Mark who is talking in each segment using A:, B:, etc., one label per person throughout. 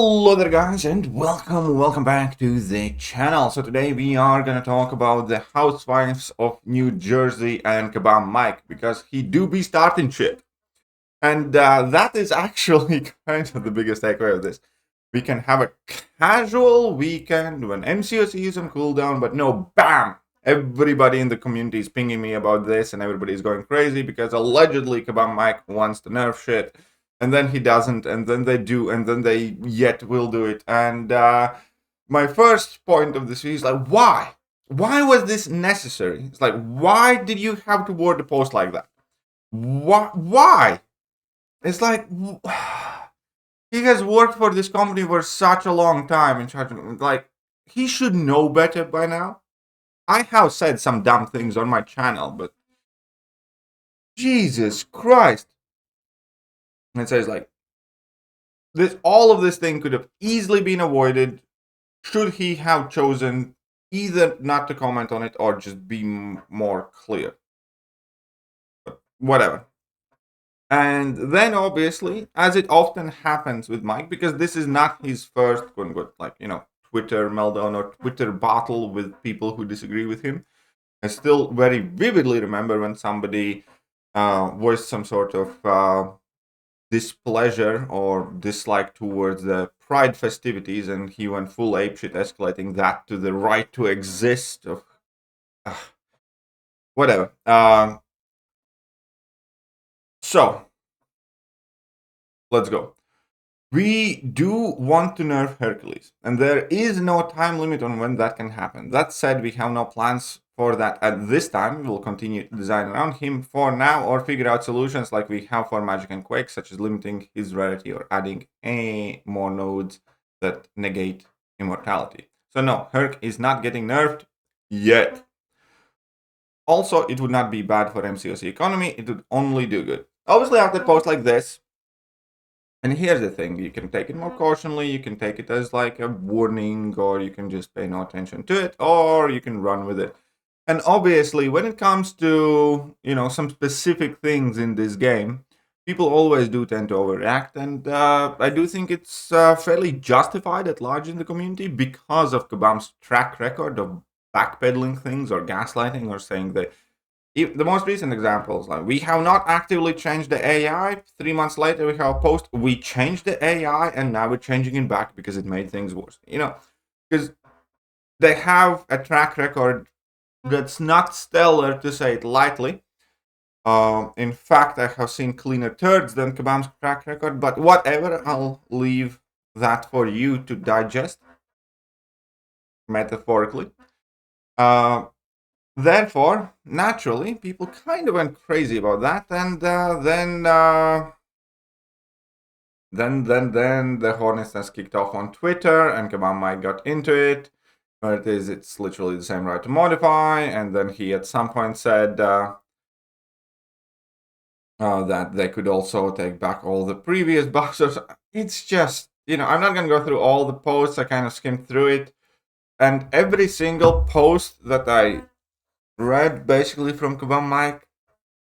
A: Hello there guys and welcome back to the channel. So today we are gonna talk about the housewives of New Jersey and Kebab Mike, because he do be starting shit. And that is actually kind of the biggest takeaway of this. We can have a casual weekend when MCOC is on cooldown, but no, bam! Everybody in the community is pinging me about this and everybody is going crazy because allegedly Kebab Mike wants to nerf shit. And then he doesn't, and then they do, and then they yet will do it. And my first point of this is like, why? Why was this necessary? It's like, why did you have to word the post like that? Why? It's like, he has worked for this company for such a long time, and like, he should know better by now. I have said some dumb things on my channel, but Jesus Christ. And it says like, all of this thing could have easily been avoided should he have chosen either not to comment on it or just be more clear. But whatever. And then obviously, as it often happens with Mike, because this is not his first Twitter meltdown or Twitter battle with people who disagree with him. I still very vividly remember when somebody voiced some sort of displeasure or dislike towards the Pride festivities, and he went full apeshit, escalating that to the right to exist of whatever. So let's go. We do want to nerf Hercules, and there is no time limit on when that can happen. That said, we have no plans for that at this time. We'll continue to design around him for now, or figure out solutions like we have for Magic and Quake, such as limiting his rarity or adding more nodes that negate immortality. So no, Herc is not getting nerfed yet. Also, it would not be bad for MCOC economy. It would only do good. Obviously, after posts like this, and here's the thing, you can take it more cautiously, you can take it as like a warning, or you can just pay no attention to it, or you can run with it. And obviously, when it comes to, some specific things in this game, people always do tend to overreact, and I do think it's fairly justified at large in the community because of Kebab's track record of backpedaling things or gaslighting or saying that the most recent examples, like we have not actively changed the AI. 3 months later, we have a post. We changed the AI, and now we're changing it back because it made things worse. Because they have a track record that's not stellar, to say it lightly. In fact, I have seen cleaner turds than Kebab's track record. But whatever, I'll leave that for you to digest, metaphorically. Therefore, naturally, people kind of went crazy about that, and then the hornet's nest kicked off on Twitter, and Kebab Mike got into it. Where it's literally the same right to modify, and then he at some point said that they could also take back all the previous boxers. It's just, I'm not gonna go through all the posts. I kind of skimmed through it, and every single post that I read basically from Kebab Mike,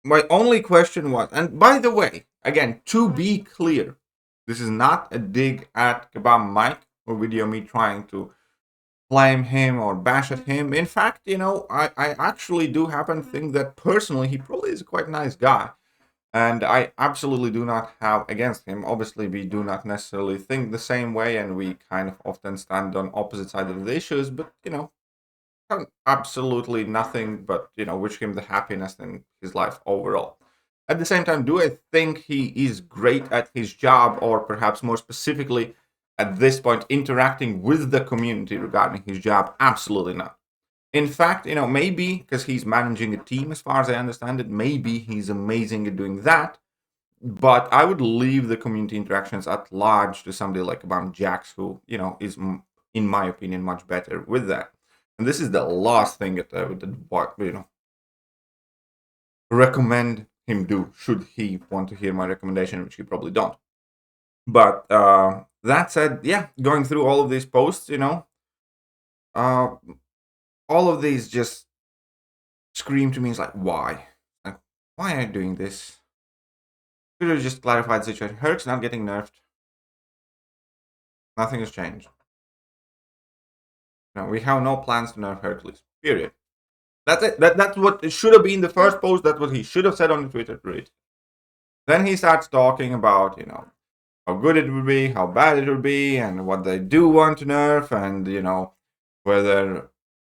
A: my only question was, and by the way, again, to be clear, this is not a dig at Kebab Mike or video me trying to blame him or bash at him. In fact, I actually do happen to think that personally he probably is a quite nice guy, and I absolutely do not have against him. Obviously, we do not necessarily think the same way, and we kind of often stand on opposite sides of the issues, but absolutely nothing but wish him the happiness in his life overall. At the same time, do I think he is great at his job, or perhaps more specifically at this point interacting with the community regarding his job? Absolutely not. In fact, maybe because he's managing a team, as far as I understand it, maybe he's amazing at doing that. But I would leave the community interactions at large to somebody like Jax, who is, in my opinion, much better with that. And this is the last thing that I would recommend him do, should he want to hear my recommendation, which he probably don't. But that said, yeah, going through all of these posts, all of these just scream to me, is like, why? Like, why are you doing this? Could have just clarified the situation. Herc's not getting nerfed. Nothing has changed. No, we have no plans to nerf Hercules. Period. That's it. That's what it should have been the first post. That's what he should have said on the Twitter thread. Then he starts talking about, how good it would be, how bad it would be, and what they do want to nerf, and, whether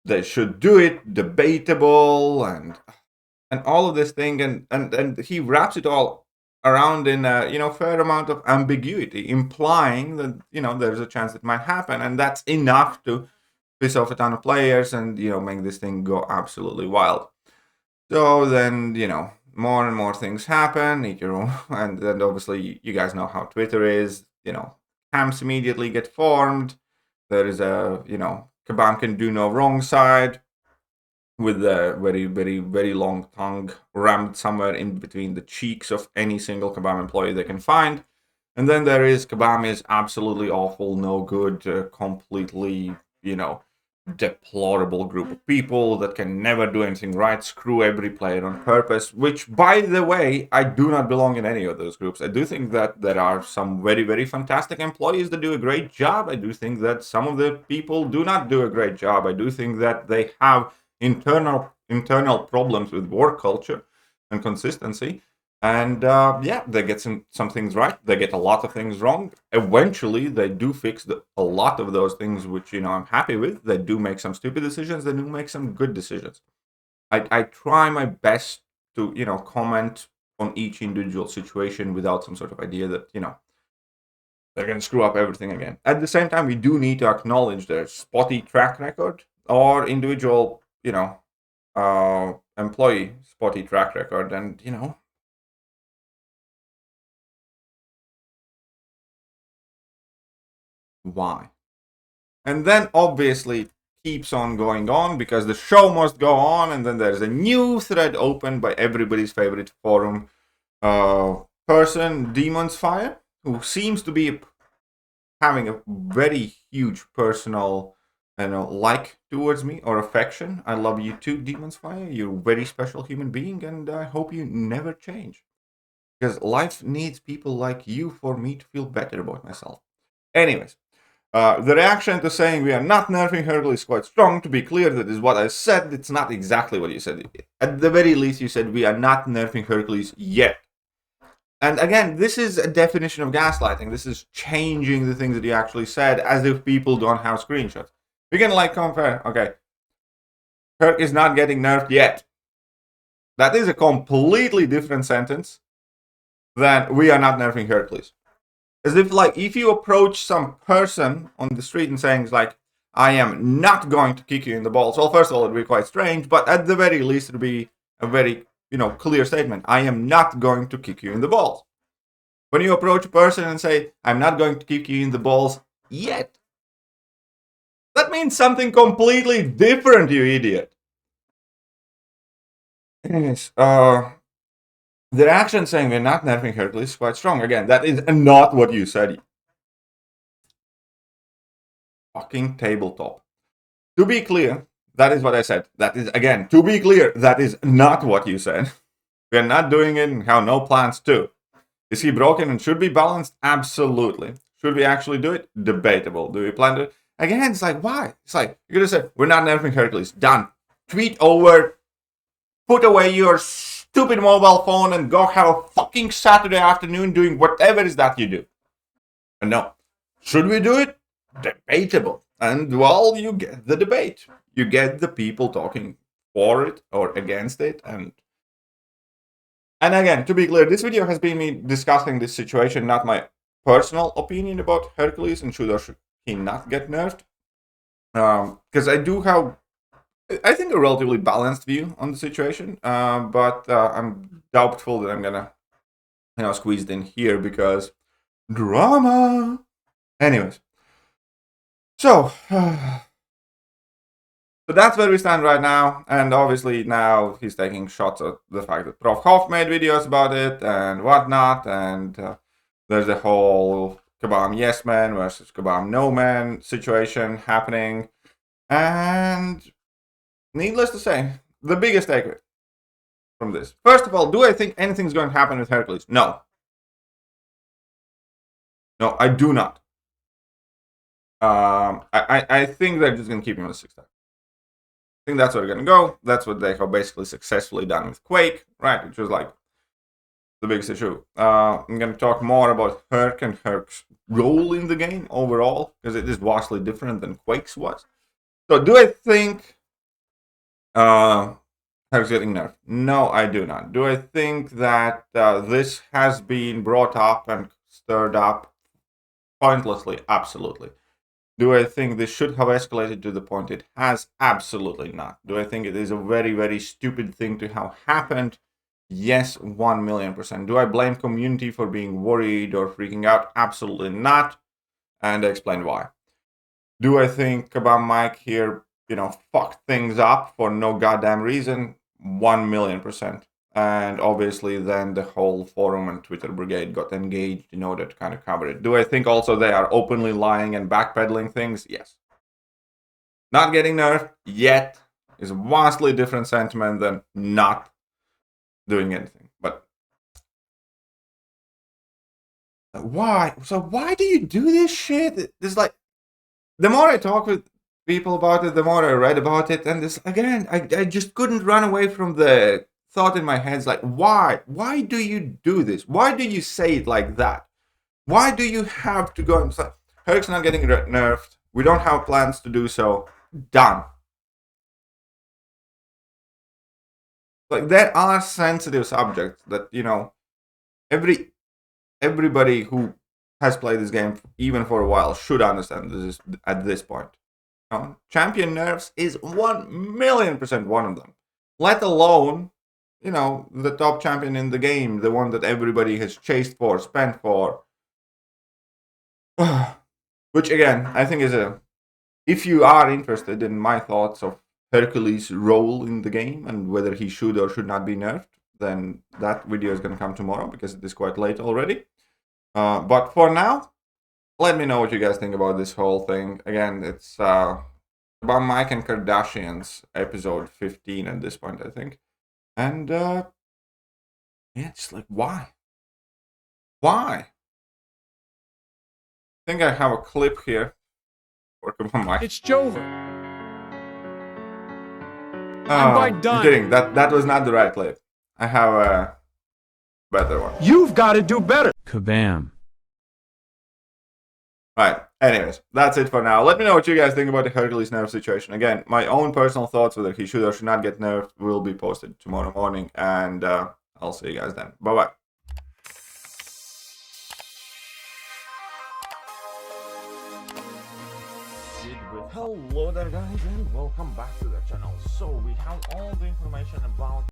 A: they should do it, debatable, and all of this thing. And he wraps it all around in a, fair amount of ambiguity, implying that, there's a chance it might happen. And that's enough to piss off a ton of players and, make this thing go absolutely wild. So then, more and more things happen, and then obviously you guys know how Twitter is, camps immediately get formed. There is a, Kabam can do no wrong side with a very, very, very long tongue rammed somewhere in between the cheeks of any single Kabam employee they can find. And then there is Kabam is absolutely awful, no good, completely, deplorable group of people that can never do anything right, screw every player on purpose, which, by the way, I do not belong in any of those groups. I do think that there are some very, very fantastic employees that do a great job. I do think that some of the people do not do a great job. I do think that they have internal problems with work culture and consistency. And they get some things right. They get a lot of things wrong. Eventually, they do fix a lot of those things, which, I'm happy with. They do make some stupid decisions. They do make some good decisions. I try my best to, comment on each individual situation without some sort of idea that, they're going to screw up everything again. At the same time, we do need to acknowledge their spotty track record or individual, employee spotty track record. And, why? And then obviously keeps on going on because the show must go on, and then there's a new thread opened by everybody's favorite forum person, Demon's Fire, who seems to be having a very huge personal like towards me or affection. I love you too, Demon's Fire. You're a very special human being, and I hope you never change, because life needs people like you for me to feel better about myself. Anyways, the reaction to saying we are not nerfing Hercules is quite strong. To be clear, that is what I said. It's not exactly what you said. At the very least, you said we are not nerfing Hercules yet. And again, this is a definition of gaslighting. This is changing the things that you actually said as if people don't have screenshots. We can compare, okay, Herc is not getting nerfed yet. That is a completely different sentence than we are not nerfing Hercules. As if, if you approach some person on the street and saying, I am not going to kick you in the balls. Well, first of all, it would be quite strange, but at the very least, it would be a very, clear statement. I am not going to kick you in the balls. When you approach a person and say, I'm not going to kick you in the balls yet, that means something completely different, you idiot. Anyways, the reaction saying we're not nerfing Hercules is quite strong. Again, that is not what you said. Fucking tabletop. To be clear, that is what I said. That is, again, to be clear, that is not what you said. We're not doing it and have no plans to. Is he broken and should be balanced? Absolutely. Should we actually do it? Debatable. Do we plan to? Again, it's why? It's you're going to say, we're not nerfing Hercules. Done. Tweet over. Put away your stupid mobile phone and go have a fucking Saturday afternoon doing whatever it is that you do. And no. Should we do it? Debatable. And, well, you get the debate. You get the people talking for it or against it. And again, to be clear, this video has been me discussing this situation, not my personal opinion about Hercules and should or should he not get nerfed. Because I do have, I think, a relatively balanced view on the situation, but I'm doubtful that I'm gonna, squeeze it in here because drama. Anyways, so that's where we stand right now, and obviously now he's taking shots at the fact that Prof. Hoff made videos about it and whatnot, and there's a whole Kabam yes man versus Kabam no man situation happening, and needless to say, the biggest takeaway from this. First of all, do I think anything's going to happen with Hercules? No. No, I do not. I think they're just gonna keep him on 6-star. I think that's where they're gonna go. That's what they have basically successfully done with Quake, right? Which was like the biggest issue. I'm gonna talk more about Herc and Herc's role in the game overall, because it is vastly different than Quake's was. So do I think Herc's getting nerfed? No, I do not. Do I think that this has been brought up and stirred up pointlessly? Absolutely. Do I think this should have escalated to the point it has? Absolutely not. Do I think it is a very, very stupid thing to have happened? Yes, 1,000,000%. Do I blame community for being worried or freaking out? Absolutely not. And I explain why. Do I think about Miike here, fucked things up for no goddamn reason? 1,000,000%. And obviously then the whole forum and Twitter brigade got engaged in order to kind of cover it. Do I think also they are openly lying and backpedaling things? Yes. Not getting nerfed yet is a vastly different sentiment than not doing anything. But why? So why do you do this shit? It's like, the more I talk with people about it, the more I read about it, and this again, I just couldn't run away from the thought in my head. It's like, why? Why do you do this? Why do you say it like that? Why do you have to go and say, Herc's not getting nerfed, we don't have plans to do so, done. Like, there are sensitive subjects that, everybody who has played this game even for a while should understand this at this point. Champion nerfs is 1,000,000% one of them. Let alone, the top champion in the game, the one that everybody has chased for, spent for. Which again, I think is if you are interested in my thoughts of Hercules' role in the game and whether he should or should not be nerfed, then that video is going to come tomorrow because it is quite late already. But for now, let me know what you guys think about this whole thing. Again, it's about Miike and Kardashians, episode 15 at this point, I think. And yeah, just like, why? Why? I think I have a clip here.
B: It's Jover.
A: I'm kidding. That was not the right clip. I have a better one.
B: You've got to do better.
C: Kabam.
A: Right. Anyways, that's it for now. Let me know what you guys think about the Hercules nerf situation. Again, my own personal thoughts whether he should or should not get nerfed will be posted tomorrow morning, and I'll see you guys then. Bye-bye. Hello there guys, and welcome back to the channel. So we have all the information about